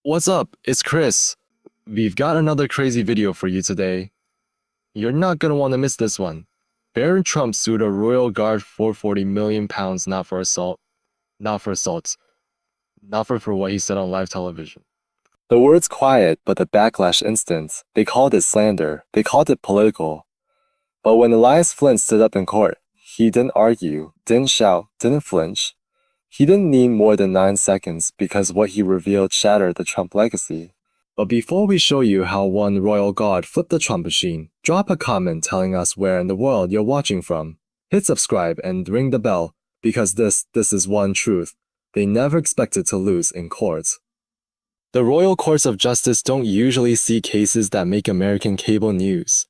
What's up? It's Chris. We've got another crazy video for you today. You're not gonna want to miss this one. Barron Trump sued a royal guard for £40 million not for assault, not for what he said on live television. The word's quiet, but the backlash instant. They called it slander. They called it political. But when Elias Flint stood up in court, he didn't argue, didn't shout, didn't flinch. He didn't need more than 9 seconds because what he revealed shattered the Trump legacy. But before we show you how one royal guard flipped the Trump machine, drop a comment telling us where in the world you're watching from. Hit subscribe and ring the bell because this is one truth they never expected to lose in courts. The royal courts of justice don't usually see cases that make American cable news.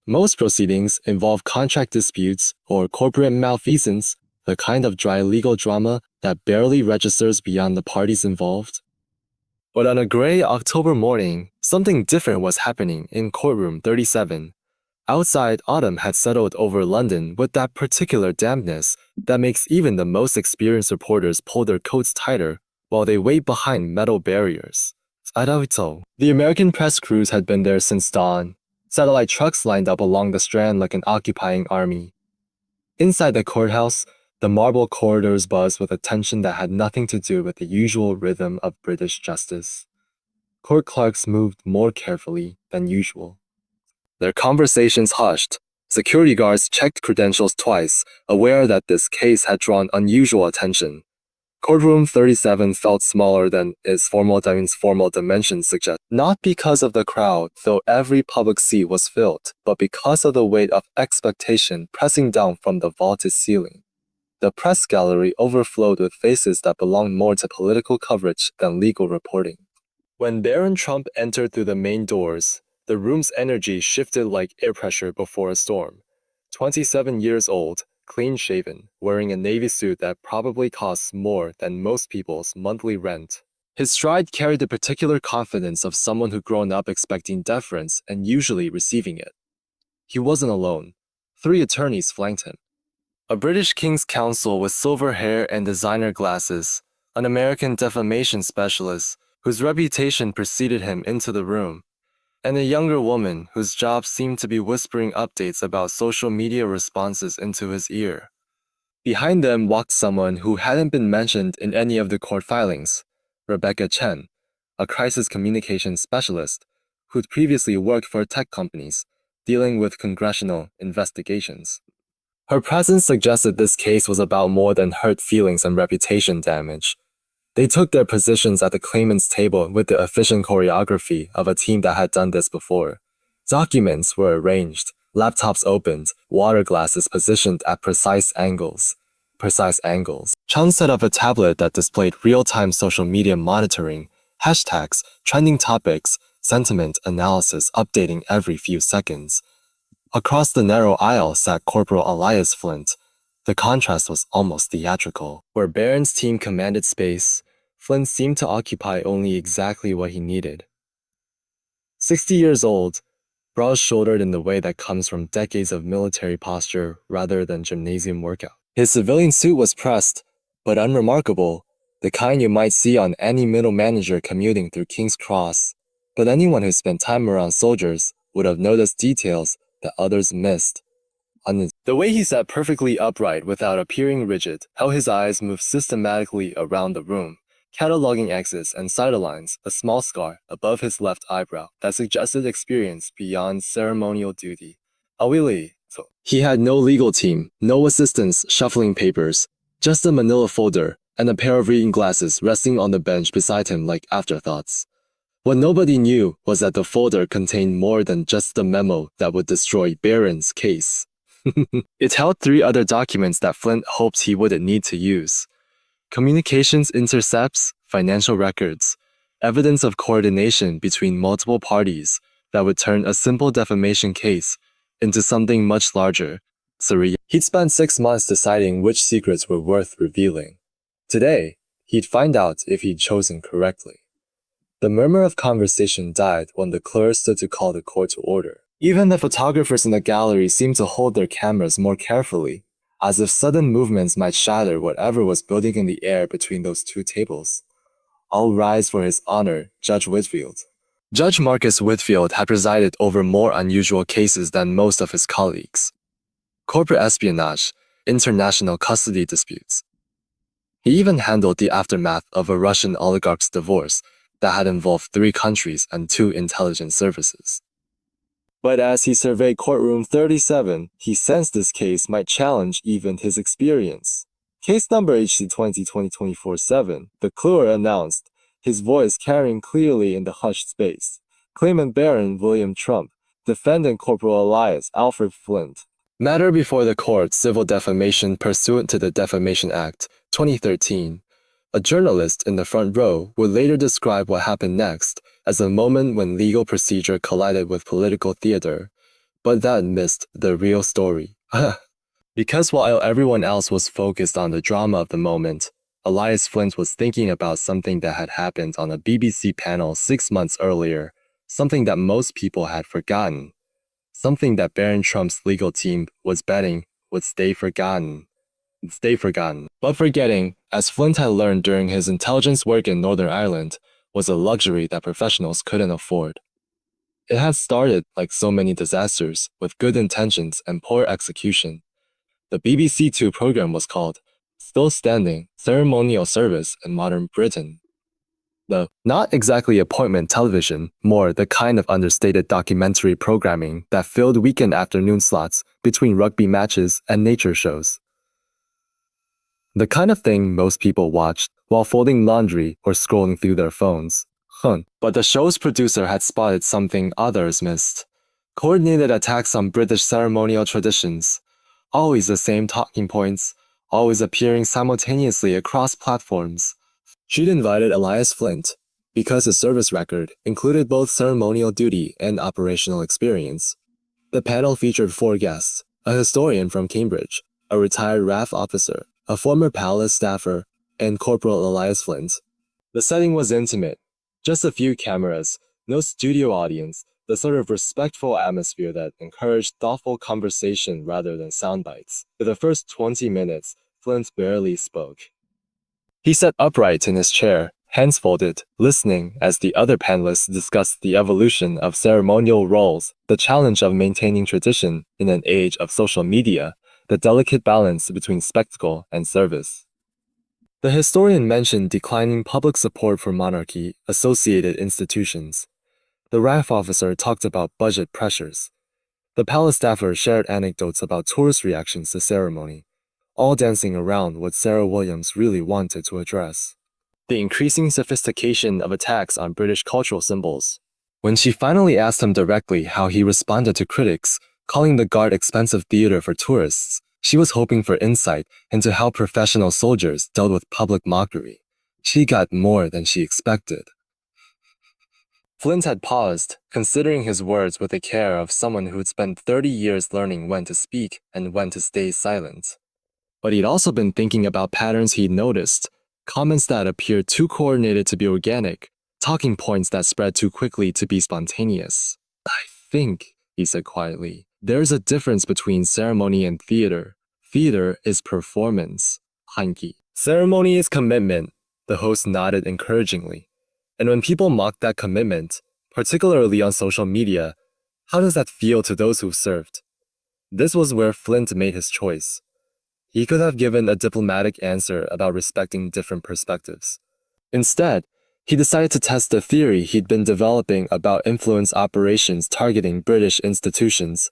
Most proceedings involve contract disputes or corporate malfeasance, the kind of dry legal drama that barely registers beyond the parties involved. But on a gray October morning, something different was happening in courtroom 37. Outside, autumn had settled over London with that particular dampness that makes even the most experienced reporters pull their coats tighter while they wait behind metal barriers. The American press crews had been there since dawn. Satellite trucks lined up along the Strand like an occupying army. Inside the courthouse, the marble corridors buzzed with a tension that had nothing to do with the usual rhythm of British justice. Court clerks moved more carefully than usual. Their conversations hushed. Security guards checked credentials twice, aware that this case had drawn unusual attention. Courtroom 37 felt smaller than its formal dimensions suggest. Not because of the crowd, though every public seat was filled, but because of the weight of expectation pressing down from the vaulted ceiling. The press gallery overflowed with faces that belonged more to political coverage than legal reporting. When Barron Trump entered through the main doors, the room's energy shifted like air pressure before a storm. 27 years old, clean-shaven, wearing a navy suit that probably costs more than most people's monthly rent. His stride carried the particular confidence of someone who'd grown up expecting deference and usually receiving it. He wasn't alone. 3 attorneys flanked him. A British King's Counsel with silver hair and designer glasses, an American defamation specialist whose reputation preceded him into the room, and a younger woman whose job seemed to be whispering updates about social media responses into his ear. Behind them walked someone who hadn't been mentioned in any of the court filings, Rebecca Chen, a crisis communications specialist who'd previously worked for tech companies dealing with congressional investigations. Her presence suggested this case was about more than hurt feelings and reputation damage. They took their positions at the claimant's table with the efficient choreography of a team that had done this before. Documents were arranged, laptops opened, water glasses positioned at precise angles. Chang set up a tablet that displayed real-time social media monitoring, hashtags, trending topics, sentiment analysis updating every few seconds. Across the narrow aisle sat Corporal Elias Flint. The contrast was almost theatrical. Where Barron's team commanded space, Flint seemed to occupy only exactly what he needed. 60 years old, broad-shouldered in the way that comes from decades of military posture rather than gymnasium workout. His civilian suit was pressed, but unremarkable, the kind you might see on any middle manager commuting through King's Cross. But anyone who spent time around soldiers would have noticed details that others missed. The way he sat perfectly upright without appearing rigid, how his eyes moved systematically around the room, cataloging exits and sidelines, a small scar above his left eyebrow that suggested experience beyond ceremonial duty. He had no legal team, no assistants shuffling papers, just a manila folder and a pair of reading glasses resting on the bench beside him like afterthoughts. What nobody knew was that the folder contained more than just the memo that would destroy Barron's case. It held 3 other documents that Flint hoped he wouldn't need to use. Communications intercepts, financial records, evidence of coordination between multiple parties that would turn a simple defamation case into something much larger. He'd spent 6 months deciding which secrets were worth revealing. Today, he'd find out if he'd chosen correctly. The murmur of conversation died when the clerk stood to call the court to order. Even the photographers in the gallery seemed to hold their cameras more carefully, as if sudden movements might shatter whatever was building in the air between those 2 tables. All rise for his honor, Judge Whitfield. Judge Marcus Whitfield had presided over more unusual cases than most of his colleagues. Corporate espionage, international custody disputes. He even handled the aftermath of a Russian oligarch's divorce that had involved 3 countries and 2 intelligence services. But as he surveyed courtroom 37, he sensed this case might challenge even his experience. Case number HC 2020-24-7, the cluer announced, his voice carrying clearly in the hushed space. Claimant Baron William Trump, defendant Corporal Elias Flint. Matter before the court, civil defamation pursuant to the Defamation Act, 2013. A journalist in the front row would later describe what happened next as a moment when legal procedure collided with political theater, but that missed the real story. Because while everyone else was focused on the drama of the moment, Elias Flint was thinking about something that had happened on a BBC panel 6 months earlier, something that most people had forgotten. Something that Baron Trump's legal team was betting would stay forgotten. But forgetting, as Flint had learned during his intelligence work in Northern Ireland, was a luxury that professionals couldn't afford. It had started, like so many disasters, with good intentions and poor execution. The BBC Two program was called Still Standing, Ceremonial Service in Modern Britain. The not exactly appointment television, more the kind of understated documentary programming that filled weekend afternoon slots between rugby matches and nature shows. The kind of thing most people watched while folding laundry or scrolling through their phones. But the show's producer had spotted something others missed. Coordinated attacks on British ceremonial traditions. Always the same talking points, always appearing simultaneously across platforms. She'd invited Elias Flint because his service record included both ceremonial duty and operational experience. The panel featured 4 guests, a historian from Cambridge, a retired RAF officer, a former palace staffer, and Corporal Elias Flint. The setting was intimate. Just a few cameras, no studio audience, the sort of respectful atmosphere that encouraged thoughtful conversation rather than sound bites. For the first 20 minutes, Flint barely spoke. He sat upright in his chair, hands folded, listening as the other panelists discussed the evolution of ceremonial roles, the challenge of maintaining tradition in an age of social media, the delicate balance between spectacle and service. The historian mentioned declining public support for monarchy-associated institutions. The RAF officer talked about budget pressures. The palace staffer shared anecdotes about tourist reactions to ceremony, all dancing around what Sarah Williams really wanted to address: the increasing sophistication of attacks on British cultural symbols. When she finally asked him directly how he responded to critics calling the Guard expensive theater for tourists, she was hoping for insight into how professional soldiers dealt with public mockery. She got more than she expected. Flint had paused, considering his words with the care of someone who'd spent 30 years learning when to speak and when to stay silent. But he'd also been thinking about patterns he'd noticed, comments that appeared too coordinated to be organic, talking points that spread too quickly to be spontaneous. "I think," he said quietly, "there's a difference between ceremony and theater. Theater is performance." Hanki. Ceremony is commitment, the host nodded encouragingly. And when people mock that commitment, particularly on social media, how does that feel to those who've served? This was where Flint made his choice. He could have given a diplomatic answer about respecting different perspectives. Instead, he decided to test the theory he'd been developing about influence operations targeting British institutions.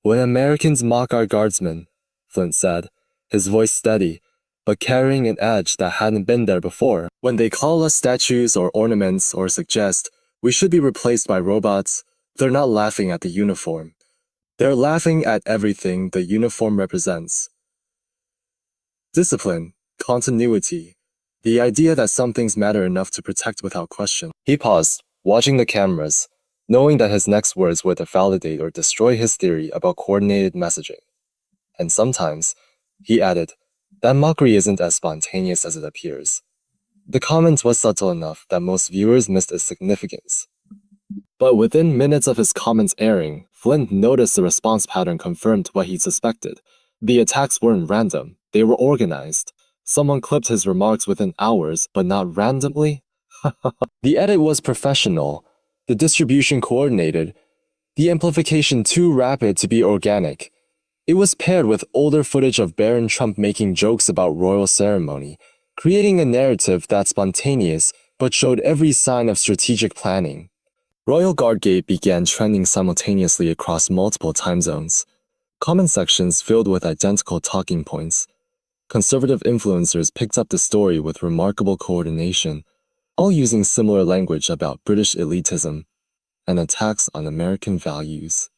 "When Americans mock our guardsmen," Flint said, his voice steady, but carrying an edge that hadn't been there before. "When they call us statues or ornaments or suggest we should be replaced by robots, they're not laughing at the uniform. They're laughing at everything the uniform represents. Discipline, continuity, the idea that some things matter enough to protect without question." He paused, watching the cameras, knowing that his next words would validate or destroy his theory about coordinated messaging. "And sometimes," he added, "that mockery isn't as spontaneous as it appears." The comment was subtle enough that most viewers missed its significance. But within minutes of his comments airing, Flint noticed the response pattern confirmed what he suspected. The attacks weren't random, they were organized. Someone clipped his remarks within hours, but not randomly. The edit was professional, the distribution coordinated, the amplification too rapid to be organic. It was paired with older footage of Baron Trump making jokes about royal ceremony, creating a narrative that's spontaneous but showed every sign of strategic planning. Royal Guardgate began trending simultaneously across multiple time zones. Comment sections filled with identical talking points. Conservative influencers picked up the story with remarkable coordination, all using similar language about British elitism and attacks on American values.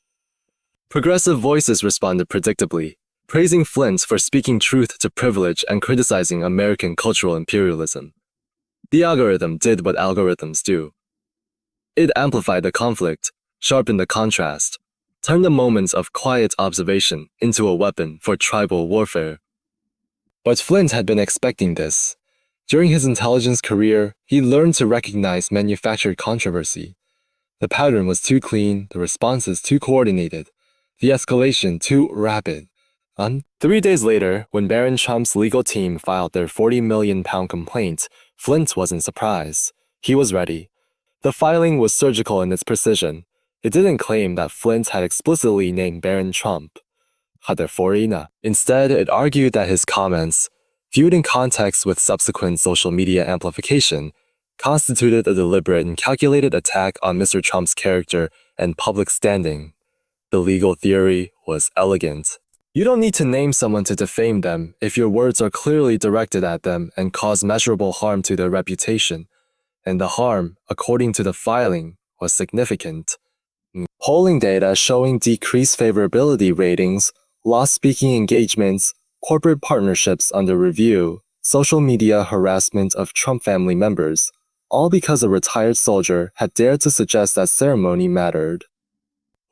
Progressive voices responded predictably, praising Flint for speaking truth to privilege and criticizing American cultural imperialism. The algorithm did what algorithms do. It amplified the conflict, sharpened the contrast, turned the moments of quiet observation into a weapon for tribal warfare. But Flint had been expecting this. During his intelligence career, he learned to recognize manufactured controversy. The pattern was too clean, the responses too coordinated, the escalation too rapid. 3 days later, when Baron Trump's legal team filed their £40 million complaint, Flint wasn't surprised. He was ready. The filing was surgical in its precision. It didn't claim that Flint had explicitly named Baron Trump. Instead, it argued that his comments, viewed in context with subsequent social media amplification, constituted a deliberate and calculated attack on Mr. Trump's character and public standing. The legal theory was elegant. You don't need to name someone to defame them if your words are clearly directed at them and cause measurable harm to their reputation. And the harm, according to the filing, was significant. Polling data showing decreased favorability ratings, lost speaking engagements, corporate partnerships under review, social media harassment of Trump family members, all because a retired soldier had dared to suggest that ceremony mattered.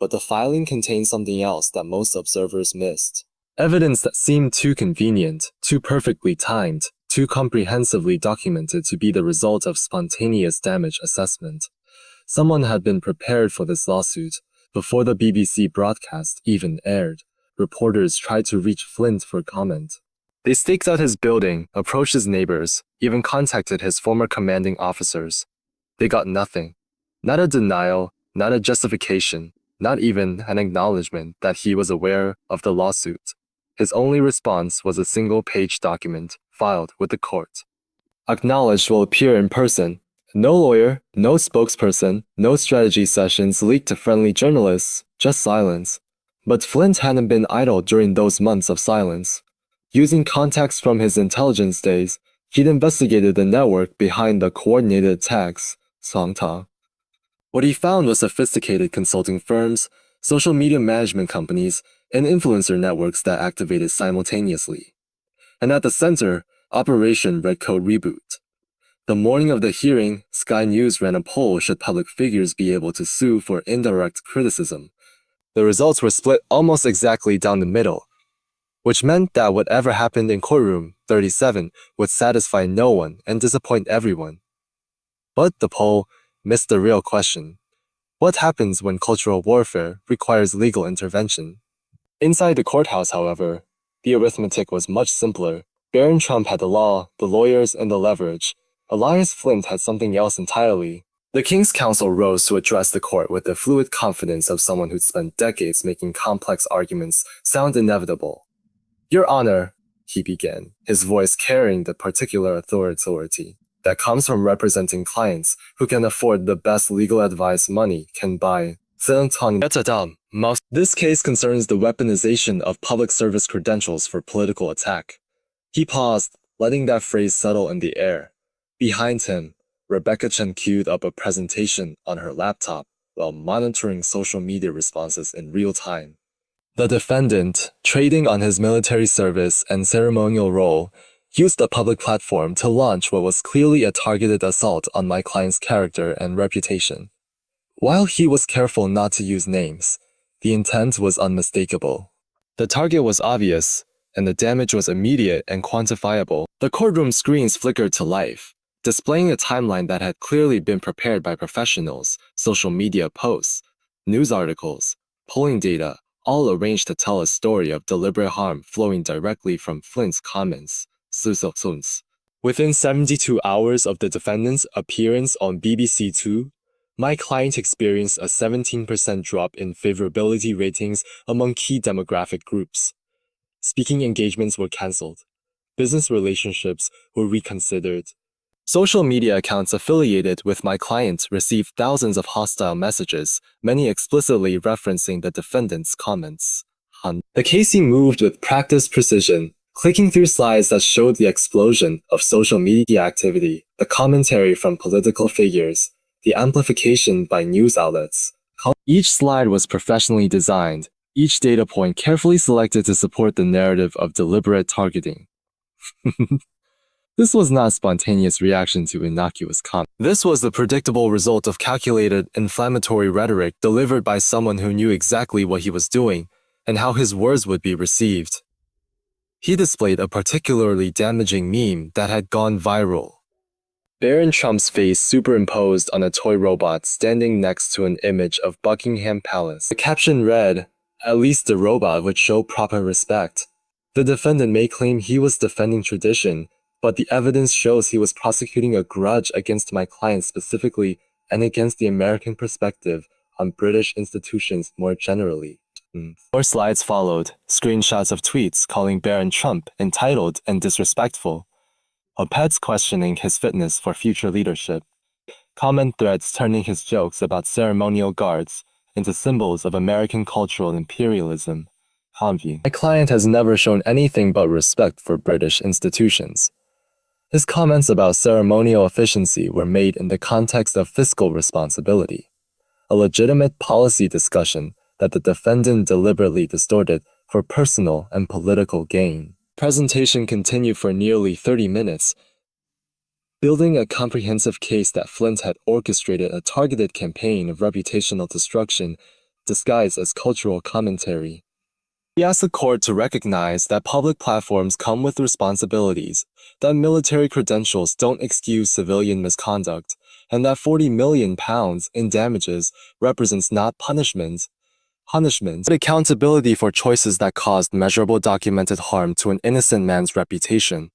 But the filing contained something else that most observers missed. Evidence that seemed too convenient, too perfectly timed, too comprehensively documented to be the result of spontaneous damage assessment. Someone had been prepared for this lawsuit. Before the BBC broadcast even aired, reporters tried to reach Flint for comment. They staked out his building, approached his neighbors, even contacted his former commanding officers. They got nothing. Not a denial, not a justification, not even an acknowledgement that he was aware of the lawsuit. His only response was a single-page document filed with the court. Acknowledged will appear in person. No lawyer, no spokesperson, no strategy sessions leaked to friendly journalists, just silence. But Flint hadn't been idle during those months of silence. Using contacts from his intelligence days, he'd investigated the network behind the coordinated attacks, Songta. What he found was sophisticated consulting firms, social media management companies, and influencer networks that activated simultaneously. And at the center, Operation Red Coat Reboot. The morning of the hearing, Sky News ran a poll should public figures be able to sue for indirect criticism. The results were split almost exactly down the middle, which meant that whatever happened in courtroom 37 would satisfy no one and disappoint everyone. But the poll missed the real question. What happens when cultural warfare requires legal intervention? Inside the courthouse, however, the arithmetic was much simpler. Baron Trump had the law, the lawyers, and the leverage. Elias Flint had something else entirely. The King's Counsel rose to address the court with the fluid confidence of someone who'd spent decades making complex arguments sound inevitable. Your Honor, he began, his voice carrying the particular authority that comes from representing clients who can afford the best legal advice money can buy. This case concerns the weaponization of public service credentials for political attack. He paused, letting that phrase settle in the air. Behind him, Rebecca Chen queued up a presentation on her laptop while monitoring social media responses in real time. The defendant, trading on his military service and ceremonial role, used the public platform to launch what was clearly a targeted assault on my client's character and reputation. While he was careful not to use names, the intent was unmistakable. The target was obvious, and the damage was immediate and quantifiable. The courtroom screens flickered to life, displaying a timeline that had clearly been prepared by professionals, social media posts, news articles, polling data, all arranged to tell a story of deliberate harm flowing directly from Flint's comments. Within 72 hours of the defendant's appearance on BBC Two, my client experienced a 17% drop in favorability ratings among key demographic groups. Speaking engagements were cancelled. Business relationships were reconsidered. Social media accounts affiliated with my client received thousands of hostile messages, many explicitly referencing the defendant's comments. The KC moved with practiced precision, clicking through slides that showed the explosion of social media activity, the commentary from political figures, the amplification by news outlets. Each slide was professionally designed, each data point carefully selected to support the narrative of deliberate targeting. This was not a spontaneous reaction to innocuous comment. This was the predictable result of calculated, inflammatory rhetoric delivered by someone who knew exactly what he was doing and how his words would be received. He displayed a particularly damaging meme that had gone viral. Baron Trump's face superimposed on a toy robot standing next to an image of Buckingham Palace. The caption read, "At least the robot would show proper respect." The defendant may claim he was defending tradition, but the evidence shows he was prosecuting a grudge against my client specifically and against the American perspective on British institutions more generally. More slides followed, screenshots of tweets calling Baron Trump entitled and disrespectful, op-eds questioning his fitness for future leadership, comment threads turning his jokes about ceremonial guards into symbols of American cultural imperialism. My client has never shown anything but respect for British institutions. His comments about ceremonial efficiency were made in the context of fiscal responsibility, a legitimate policy discussion that the defendant deliberately distorted for personal and political gain. Presentation continued for nearly 30 minutes, building a comprehensive case that Flint had orchestrated a targeted campaign of reputational destruction disguised as cultural commentary. He asked the court to recognize that public platforms come with responsibilities, that military credentials don't excuse civilian misconduct, and that £40 million in damages represents not punishment, but accountability for choices that caused measurable documented harm to an innocent man's reputation.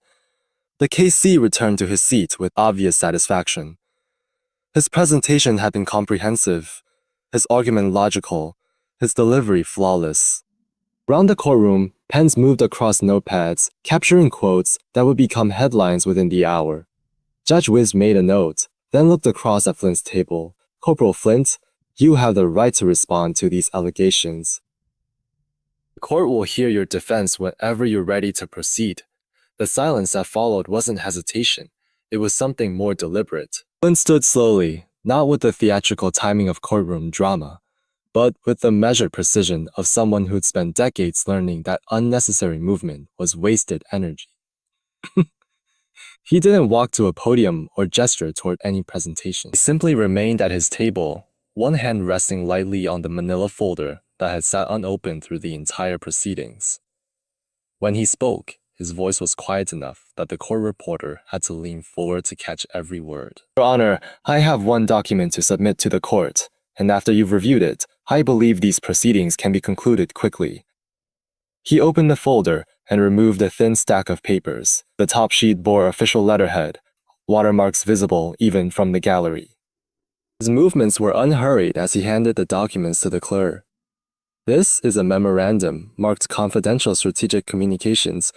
The KC returned to his seat with obvious satisfaction. His presentation had been comprehensive, his argument logical, his delivery flawless. Around the courtroom, pens moved across notepads, capturing quotes that would become headlines within the hour. Judge Wiz made a note, then looked across at Flint's table. "Corporal Flint, you have the right to respond to these allegations. The court will hear your defense whenever you're ready to proceed." The silence that followed wasn't hesitation. It was something more deliberate. Flint stood slowly, not with the theatrical timing of courtroom drama, but with the measured precision of someone who'd spent decades learning that unnecessary movement was wasted energy. He didn't walk to a podium or gesture toward any presentation. He simply remained at his table, one hand resting lightly on the manila folder that had sat unopened through the entire proceedings. When he spoke, his voice was quiet enough that the court reporter had to lean forward to catch every word. "Your Honor, I have one document to submit to the court, and after you've reviewed it, I believe these proceedings can be concluded quickly." He opened the folder and removed a thin stack of papers. The top sheet bore official letterhead, watermarks visible even from the gallery. His movements were unhurried as he handed the documents to the clerk. "This is a memorandum marked confidential strategic communications.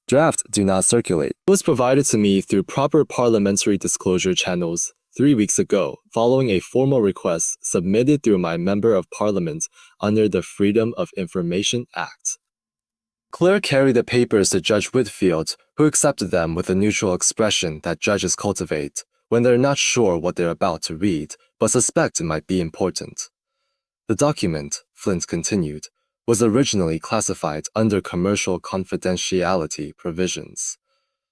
Draft do not circulate. It was provided to me through proper parliamentary disclosure channels 3 weeks ago, following a formal request submitted through my Member of Parliament under the Freedom of Information Act." Claire carried the papers to Judge Whitfield, who accepted them with a neutral expression that judges cultivate when they're not sure what they're about to read, but suspect it might be important. The document, Flint continued, was originally classified under commercial confidentiality provisions.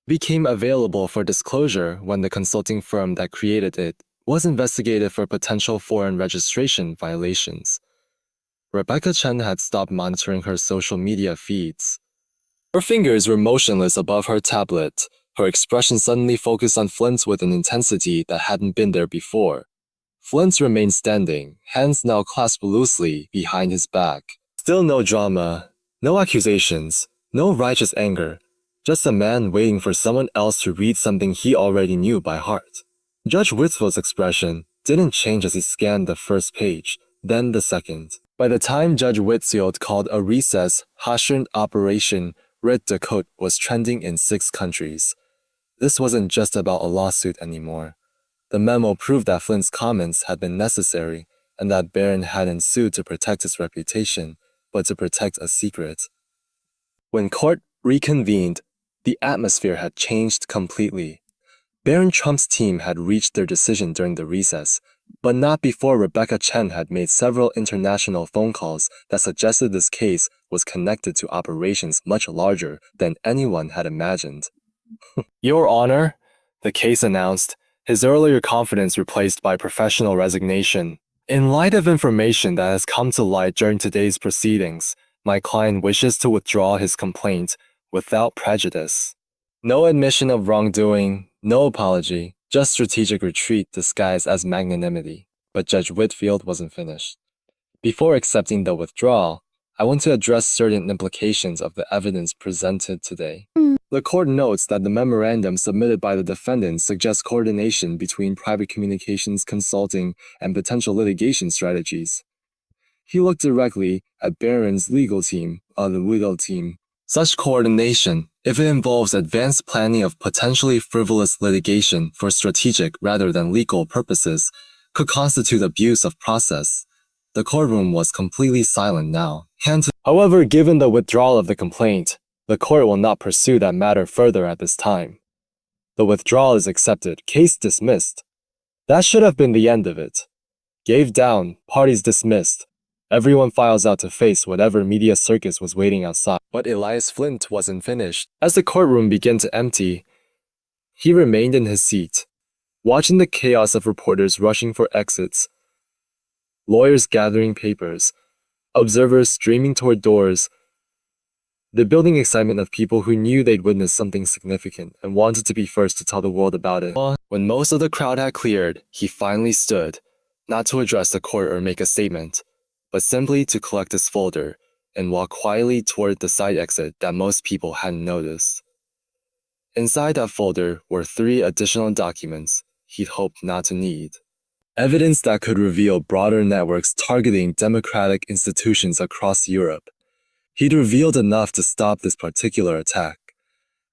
Became available for disclosure when the consulting firm that created it was investigated for potential foreign registration violations. Rebecca Chen had stopped monitoring her social media feeds. Her fingers were motionless above her tablet, her expression suddenly focused on Flint with an intensity that hadn't been there before. Flint remained standing, hands now clasped loosely behind his back. Still no drama, no accusations, no righteous anger, Just a man waiting for someone else to read something he already knew by heart. Judge Whitfield's expression didn't change as he scanned the first page, then the second. By the time Judge Whitfield called a recess, Operation Red Coat was trending in 6 countries. This wasn't just about a lawsuit anymore. The memo proved that Flint's comments had been necessary and that Barron hadn't sued to protect his reputation, but to protect a secret. When court reconvened, the atmosphere had changed completely. Barron Trump's team had reached their decision during the recess, but not before Rebecca Chen had made several international phone calls that suggested this case was connected to operations much larger than anyone had imagined. Your Honor, the case announced, his earlier confidence replaced by professional resignation. In light of information that has come to light during today's proceedings, my client wishes to withdraw his complaint without prejudice. No admission of wrongdoing, no apology, just strategic retreat disguised as magnanimity. But Judge Whitfield wasn't finished. Before accepting the withdrawal, I want to address certain implications of the evidence presented today. The court notes that the memorandum submitted by the defendant suggests coordination between private communications consulting and potential litigation strategies. He looked directly at Barron's legal team, the legal team. Such coordination, if it involves advanced planning of potentially frivolous litigation for strategic rather than legal purposes, could constitute abuse of process. The courtroom was completely silent now. However, given the withdrawal of the complaint, the court will not pursue that matter further at this time. The withdrawal is accepted, case dismissed. That should have been the end of it. Gave down, parties dismissed. Everyone files out to face whatever media circus was waiting outside. But Elias Flint wasn't finished. As the courtroom began to empty, he remained in his seat, watching the chaos of reporters rushing for exits, lawyers gathering papers, observers streaming toward doors, the building excitement of people who knew they'd witnessed something significant and wanted to be first to tell the world about it. When most of the crowd had cleared, he finally stood, not to address the court or make a statement, but simply to collect his folder and walk quietly toward the side exit that most people hadn't noticed. Inside that folder were 3 additional documents he'd hoped not to need. Evidence that could reveal broader networks targeting democratic institutions across Europe. He'd revealed enough to stop this particular attack.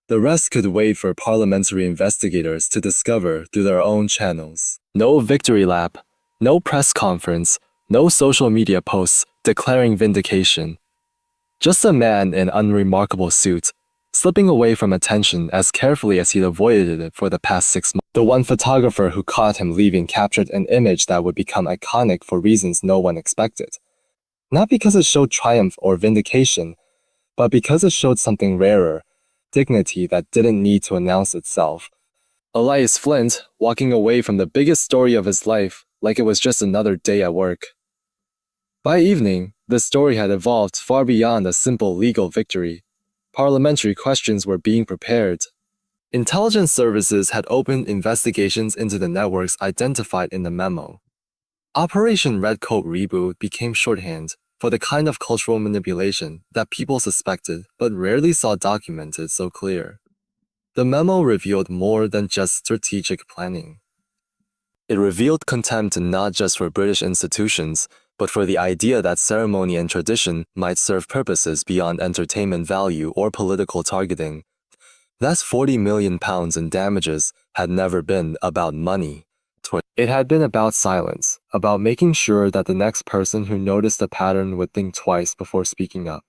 The rest could wait for parliamentary investigators to discover through their own channels. No victory lap, no press conference, no social media posts declaring vindication. Just a man in unremarkable suit, slipping away from attention as carefully as he'd avoided it for the past 6 months. The one photographer who caught him leaving captured an image that would become iconic for reasons no one expected. Not because it showed triumph or vindication, but because it showed something rarer, dignity that didn't need to announce itself. Elias Flint walking away from the biggest story of his life like it was just another day at work. By evening, the story had evolved far beyond a simple legal victory. Parliamentary questions were being prepared. Intelligence services had opened investigations into the networks identified in the memo. Operation Red Coat Reboot became shorthand for the kind of cultural manipulation that people suspected but rarely saw documented so clear. The memo revealed more than just strategic planning. It revealed contempt not just for British institutions, but for the idea that ceremony and tradition might serve purposes beyond entertainment value or political targeting. That £40 million in damages had never been about money. It had been about silence, about making sure that the next person who noticed the pattern would think twice before speaking up.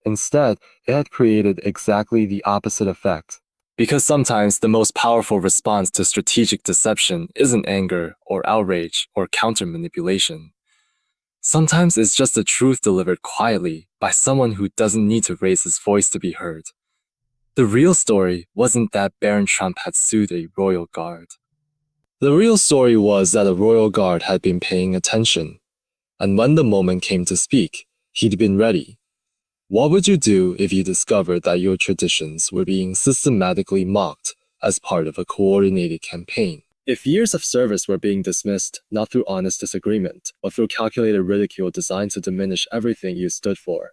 Instead, it had created exactly the opposite effect. Because sometimes the most powerful response to strategic deception isn't anger or outrage or counter-manipulation. Sometimes it's just the truth delivered quietly by someone who doesn't need to raise his voice to be heard. The real story wasn't that Baron Trump had sued a royal guard. The real story was that a royal guard had been paying attention, and when the moment came to speak, he'd been ready. What would you do if you discovered that your traditions were being systematically mocked as part of a coordinated campaign? If years of service were being dismissed not through honest disagreement, but through calculated ridicule designed to diminish everything you stood for?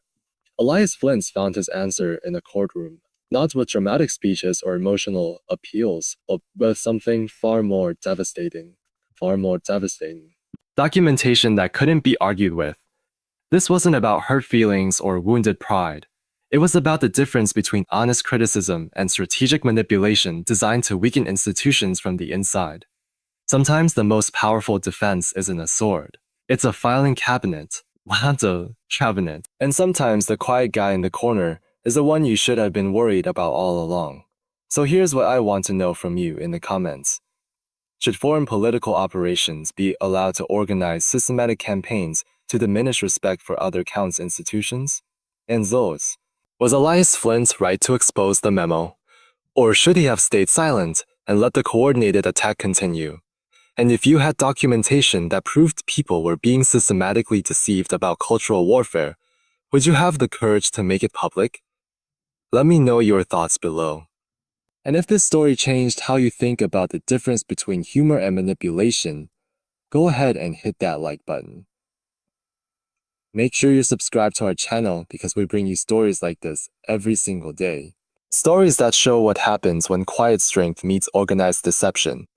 Elias Flint found his answer in a courtroom. Not with dramatic speeches or emotional appeals, but with something far more devastating. Far more devastating. Documentation that couldn't be argued with. This wasn't about hurt feelings or wounded pride. It was about the difference between honest criticism and strategic manipulation designed to weaken institutions from the inside. Sometimes the most powerful defense isn't a sword. It's a filing cabinet, not a cabinet. And sometimes the quiet guy in the corner is the one you should have been worried about all along. So here's what I want to know from you in the comments. Should foreign political operations be allowed to organize systematic campaigns to diminish respect for other counts institutions? And those. Was Elias Flint right to expose the memo? Or should he have stayed silent and let the coordinated attack continue? And if you had documentation that proved people were being systematically deceived about cultural warfare, would you have the courage to make it public? Let me know your thoughts below. And if this story changed how you think about the difference between humor and manipulation, go ahead and hit that like button. Make sure you're subscribed to our channel because we bring you stories like this every single day. Stories that show what happens when quiet strength meets organized deception.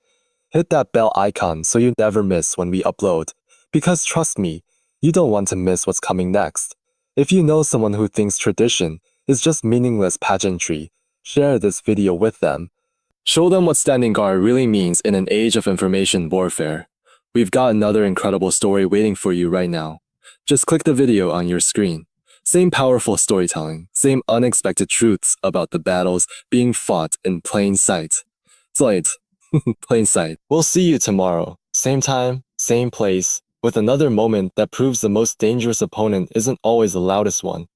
Hit that bell icon so you never miss when we upload, because trust me, you don't want to miss what's coming next. If you know someone who thinks tradition is just meaningless pageantry, share this video with them. Show them what standing guard really means in an age of information warfare. We've got another incredible story waiting for you right now. Just click the video on your screen. Same powerful storytelling, same unexpected truths about the battles being fought in plain sight. Plain sight. We'll see you tomorrow. Same time, same place, with another moment that proves the most dangerous opponent isn't always the loudest one.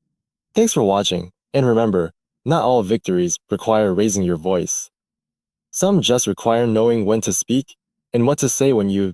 Thanks for watching, and remember, not all victories require raising your voice. Some just require knowing when to speak and what to say when you